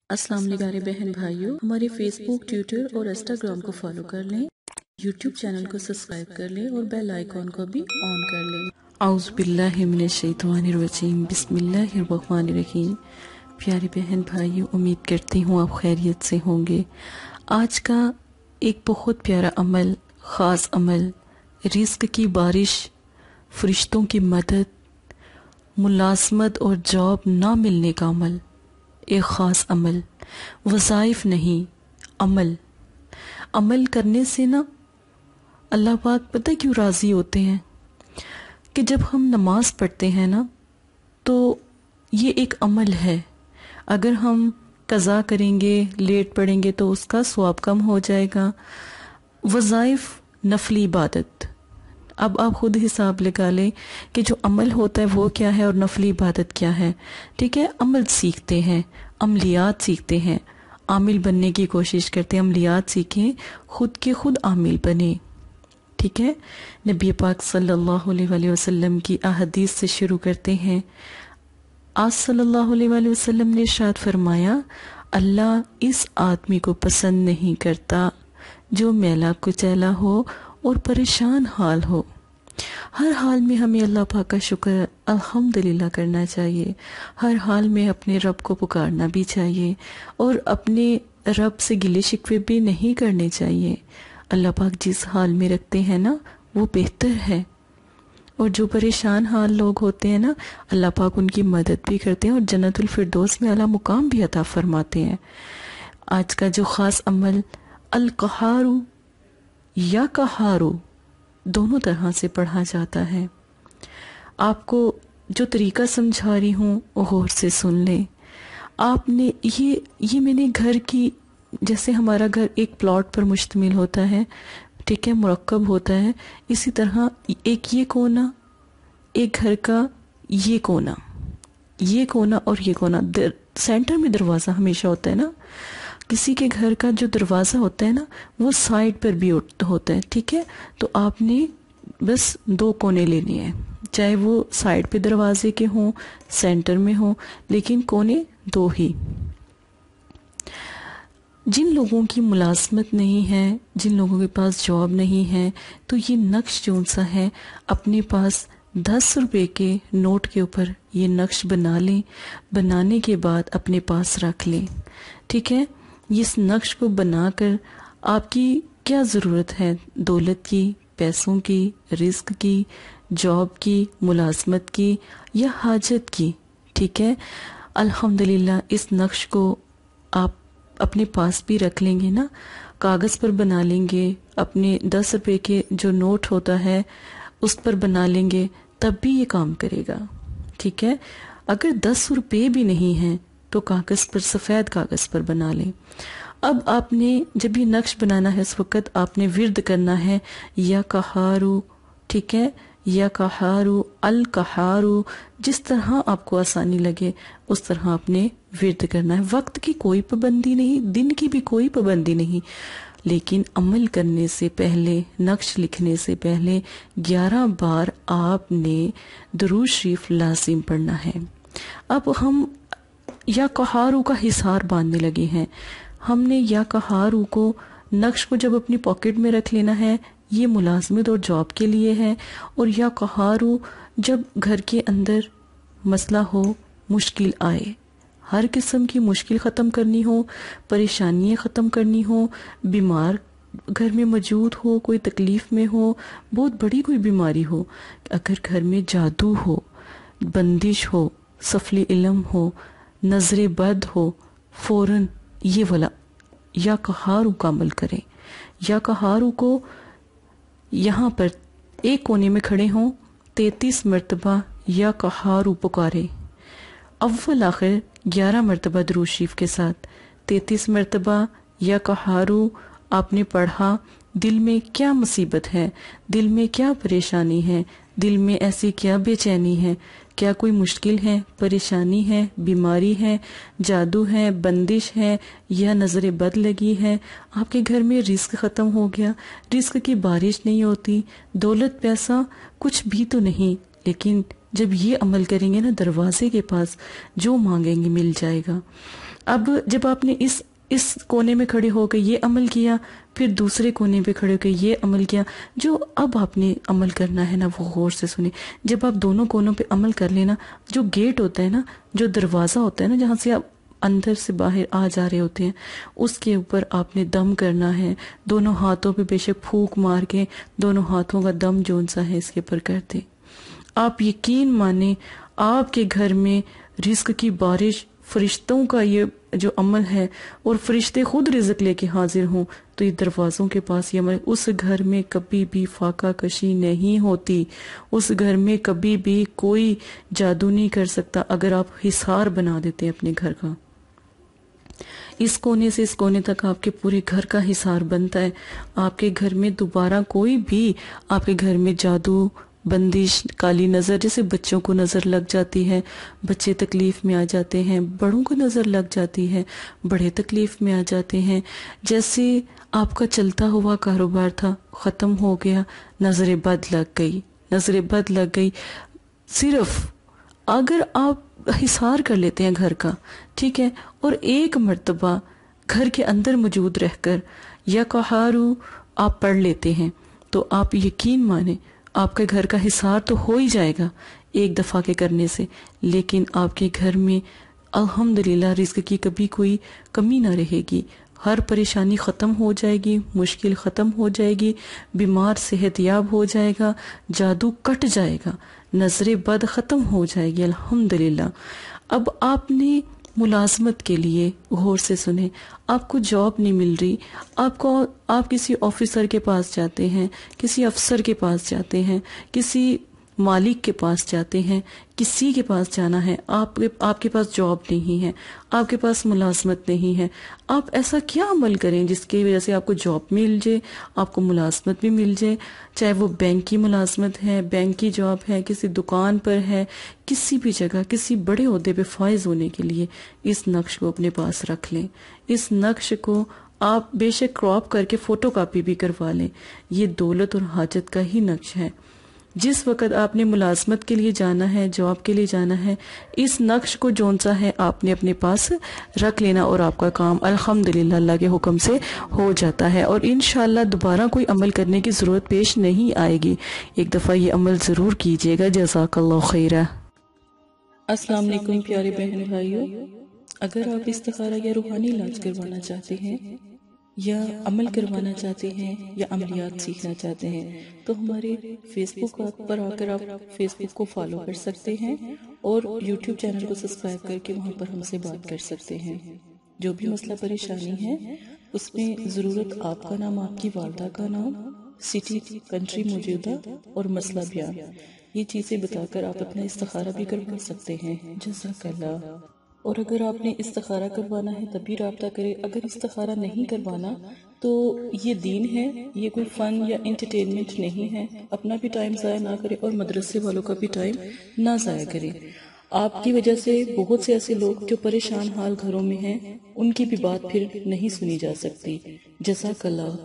السلام علیکم پیارے بہن بھائیوں، ہمارے فیس بک، ٹویٹر اور انسٹاگرام کو فالو کر لیں، یوٹیوب چینل کو سبسکرائب کر لیں اور بیل آئیکن کو بھی آن کر لیں۔ اعوذ باللہ من الشیطان الرجیم، بسم اللہ الرحمن الرحیم۔ پیارے بہن بھائیوں، امید کرتی ہوں آپ خیریت سے ہوں گے۔ آج کا ایک بہت پیارا عمل، خاص عمل، رزق کی بارش، فرشتوں کی مدد، ملازمت اور جاب نہ ملنے کا عمل، ایک خاص عمل، وظائف نہیں، عمل کرنے سے نا اللہ پاک پتہ کیوں راضی ہوتے ہیں کہ جب ہم نماز پڑھتے ہیں نا تو یہ ایک عمل ہے، اگر ہم قضا کریں گے، لیٹ پڑھیں گے تو اس کا ثواب کم ہو جائے گا۔ وظائف نفلی عبادت، اب آپ خود حساب لگا لیں کہ جو عمل ہوتا ہے وہ کیا ہے اور نفلی عبادت کیا ہے۔ ٹھیک ہے، عمل سیکھتے ہیں، عملیات سیکھتے ہیں، عامل بننے کی کوشش کرتے ہیں، عملیات سیکھیں، خود کے خود عامل بنیں۔ ٹھیک ہے، نبی پاک صلی اللہ علیہ وآلہ وسلم کی احادیث سے شروع کرتے ہیں۔ آج صلی اللہ علیہ وآلہ وسلم نے ارشاد فرمایا، اللہ اس آدمی کو پسند نہیں کرتا جو میلا کچیلا ہو اور پریشان حال ہو۔ ہر حال میں ہمیں اللہ پاک کا شکر الحمدللہ کرنا چاہیے، ہر حال میں اپنے رب کو پکارنا بھی چاہیے اور اپنے رب سے گلے شکوے بھی نہیں کرنے چاہیے۔ اللہ پاک جس حال میں رکھتے ہیں نا وہ بہتر ہے، اور جو پریشان حال لوگ ہوتے ہیں نا اللہ پاک ان کی مدد بھی کرتے ہیں اور جنت الفردوس میں اعلیٰ مقام بھی عطا فرماتے ہیں۔ آج کا جو خاص عمل، القہارو یا قہارو، دونوں طرح سے پڑھا جاتا ہے۔ آپ کو جو طریقہ سمجھا رہی ہوں وہ غور سے سن لیں۔ آپ نے یہ میں نے گھر کی، جیسے ہمارا گھر ایک پلاٹ پر مشتمل ہوتا ہے، ٹھیک ہے، مرکب ہوتا ہے، اسی طرح ایک یہ کونا، ایک گھر کا یہ کونا اور یہ کونا، سینٹر میں دروازہ ہمیشہ ہوتا ہے نا۔ کسی کے گھر کا جو دروازہ ہوتا ہے نا وہ سائڈ پر بھی ہوتا ہے، ٹھیک ہے، تو آپ نے بس 2 کونے لینے ہیں، چاہے وہ سائڈ پہ دروازے کے ہوں، سینٹر میں ہوں، لیکن کونے 2 ہی۔ جن لوگوں کی ملازمت نہیں ہے، جن لوگوں کے پاس جاب نہیں ہے، تو یہ نقش جون سا ہے، اپنے پاس 10 روپے کے نوٹ کے اوپر یہ نقش بنا لیں، بنانے کے بعد اپنے پاس رکھ لیں۔ ٹھیک ہے، اس نقش کو بنا کر آپ کی کیا ضرورت ہے، دولت کی، پیسوں کی، رزق کی، جاب کی، ملازمت کی یا حاجت کی، ٹھیک ہے، الحمدللہ اس نقش کو آپ اپنے پاس بھی رکھ لیں گے نا، کاغذ پر بنا لیں گے، اپنے 10 روپے کے جو نوٹ ہوتا ہے اس پر بنا لیں گے، تب بھی یہ کام کرے گا۔ ٹھیک ہے، اگر 10 روپے بھی نہیں ہیں تو کاغذ پر، سفید کاغذ پر بنا لیں۔ اب آپ نے جب یہ نقش بنانا ہے، اس وقت آپ نے ورد کرنا ہے یا قہارو، ٹھیک ہے، یا قہارو، القہارو، جس طرح آپ کو آسانی لگے اس طرح آپ نے ورد کرنا ہے۔ وقت کی کوئی پابندی نہیں، دن کی بھی کوئی پابندی نہیں، لیکن عمل کرنے سے پہلے، نقش لکھنے سے پہلے 11 بار آپ نے درود شریف لازم پڑھنا ہے۔ اب ہم یا قہارو کا حصار باندھنے لگے ہیں، ہم نے یا قہارو کو، نقش کو جب اپنی پاکٹ میں رکھ لینا ہے، یہ ملازمت اور جاب کے لیے ہے، اور یا قہارو جب گھر کے اندر مسئلہ ہو، مشکل آئے، ہر قسم کی مشکل ختم کرنی ہو، پریشانیاں ختم کرنی ہو، بیمار گھر میں موجود ہو، کوئی تکلیف میں ہو، بہت بڑی کوئی بیماری ہو، اگر گھر میں جادو ہو، بندش ہو، سفلی علم ہو، نظر بد ہو، فوراً یہ والا یا قہارو کا عمل کریں۔ یا قہارو کو یہاں پر ایک کونے میں کھڑے ہوں، 33 مرتبہ یا قہارو پکارے، اول آخر 11 مرتبہ درود شریف کے ساتھ 33 مرتبہ یا قہارو آپ نے پڑھا۔ دل میں کیا مصیبت ہے، دل میں کیا پریشانی ہے، دل میں ایسی کیا بے چینی ہے، کیا کوئی مشکل ہے، پریشانی ہے، بیماری ہے، جادو ہے، بندش ہے، یا نظر بد لگی ہے، آپ کے گھر میں رزق ختم ہو گیا، رزق کی بارش نہیں ہوتی، دولت پیسہ کچھ بھی تو نہیں، لیکن جب یہ عمل کریں گے نا، دروازے کے پاس جو مانگیں گے مل جائے گا۔ اب جب آپ نے اس کونے میں کھڑے ہو کے یہ عمل کیا، پھر دوسرے کونے پہ کھڑے ہو کے یہ عمل کیا، جو اب آپ نے عمل کرنا ہے نا وہ غور سے سنیں۔ جب آپ دونوں کونوں پہ عمل کر لینا، جو گیٹ ہوتا ہے نا، جو دروازہ ہوتا ہے نا جہاں سے آپ اندر سے باہر آ جا رہے ہوتے ہیں، اس کے اوپر آپ نے دم کرنا ہے، دونوں ہاتھوں پہ بے شک پھونک مار کے دونوں ہاتھوں کا دم جون سا ہے اس کے اوپر کر دیں۔ آپ یقین مانیں آپ کے گھر میں رزق کی بارش، فرشتوں کا یہ جو عمل ہے، اور فرشتے خود رزق لے کے حاضر ہوں تو یہ دروازوں کے پاس یہ عمل، اس گھر میں کبھی بھی فاقہ کشی نہیں ہوتی، اس گھر میں کبھی بھی کوئی جادو نہیں کر سکتا اگر آپ حصار بنا دیتے ہیں اپنے گھر کا۔ اس کونے سے اس کونے تک آپ کے پورے گھر کا حصار بنتا ہے۔ آپ کے گھر میں دوبارہ کوئی بھی آپ کے گھر میں جادو، بندش، کالی نظر، جیسے بچوں کو نظر لگ جاتی ہے، بچے تکلیف میں آ جاتے ہیں، بڑوں کو نظر لگ جاتی ہے، بڑے تکلیف میں آ جاتے ہیں، جیسے آپ کا چلتا ہوا کاروبار تھا ختم ہو گیا، نظر بد لگ گئی، نظر بد لگ گئی۔ صرف اگر آپ حصار کر لیتے ہیں گھر کا، ٹھیک ہے، اور ایک مرتبہ گھر کے اندر موجود رہ کر یا قہارو آپ پڑھ لیتے ہیں تو آپ یقین مانیں آپ کے گھر کا حصار تو ہو ہی جائے گا ایک دفعہ کے کرنے سے، لیکن آپ کے گھر میں الحمدللہ رزق کی کبھی کوئی کمی نہ رہے گی، ہر پریشانی ختم ہو جائے گی، مشکل ختم ہو جائے گی، بیمار صحت یاب ہو جائے گا، جادو کٹ جائے گا، نظر بد ختم ہو جائے گی الحمدللہ۔ اب آپ نے ملازمت کے لیے غور سے سنیں، آپ کو جاب نہیں مل رہی، آپ کسی آفیسر کے پاس جاتے ہیں، کسی افسر کے پاس جاتے ہیں، کسی مالک کے پاس جاتے ہیں، کسی کے پاس جانا ہے، آپ کے پاس جاب نہیں ہے، آپ کے پاس ملازمت نہیں ہے، آپ ایسا کیا عمل کریں جس کی وجہ سے آپ کو جاب مل جائے، آپ کو ملازمت بھی مل جائے، چاہے وہ بینک کی ملازمت ہے، بینک کی جاب ہے، کسی دکان پر ہے، کسی بھی جگہ کسی بڑے عہدے پہ فائز ہونے کے لیے اس نقش کو اپنے پاس رکھ لیں۔ اس نقش کو آپ بے شک کراپ کر کے فوٹو کاپی بھی کروا لیں، یہ دولت اور حاجت کا ہی نقش ہے۔ جس وقت آپ نے ملازمت کے لیے جانا ہے، جاب کے لیے جانا ہے، اس نقش کو جون سا ہے آپ نے اپنے پاس رکھ لینا، اور آپ کا کام الحمدللہ اللہ کے حکم سے ہو جاتا ہے، اور انشاءاللہ دوبارہ کوئی عمل کرنے کی ضرورت پیش نہیں آئے گی۔ ایک دفعہ یہ عمل ضرور کیجیے گا۔ جزاک اللہ خیرہ۔ السلام علیکم پیارے بہن بھائیوں، اگر آپ استخارہ یا روحانی علاج کروانا چاہتے ہیں یا عمل کروانا چاہتے ہیں یا عملیات سیکھنا چاہتے ہیں تو ہمارے فیس بک پر آ کر آپ فیس بک کو فالو کر سکتے ہیں اور یوٹیوب چینل کو سبسکرائب کر کے وہاں پر ہم سے بات کر سکتے ہیں۔ جو بھی مسئلہ پریشانی ہے اس میں ضرورت آپ کا نام، آپ کی والدہ کا نام، سٹی، کنٹری موجودہ اور مسئلہ بیان، یہ چیزیں بتا کر آپ اپنا استخارہ بھی کروا سکتے ہیں۔ جزاک اللہ۔ اور اگر آپ نے استخارہ کروانا ہے تب بھی رابطہ کریں، اگر استخارہ نہیں کروانا تو یہ دین ہے، یہ کوئی فن یا انٹرٹینمنٹ نہیں ہے، اپنا بھی ٹائم ضائع نہ کریں اور مدرسے والوں کا بھی ٹائم نہ ضائع کریں۔ آپ کی وجہ سے بہت سے ایسے لوگ جو پریشان حال گھروں میں ہیں ان کی بھی بات پھر نہیں سنی جا سکتی۔ جزاک اللہ۔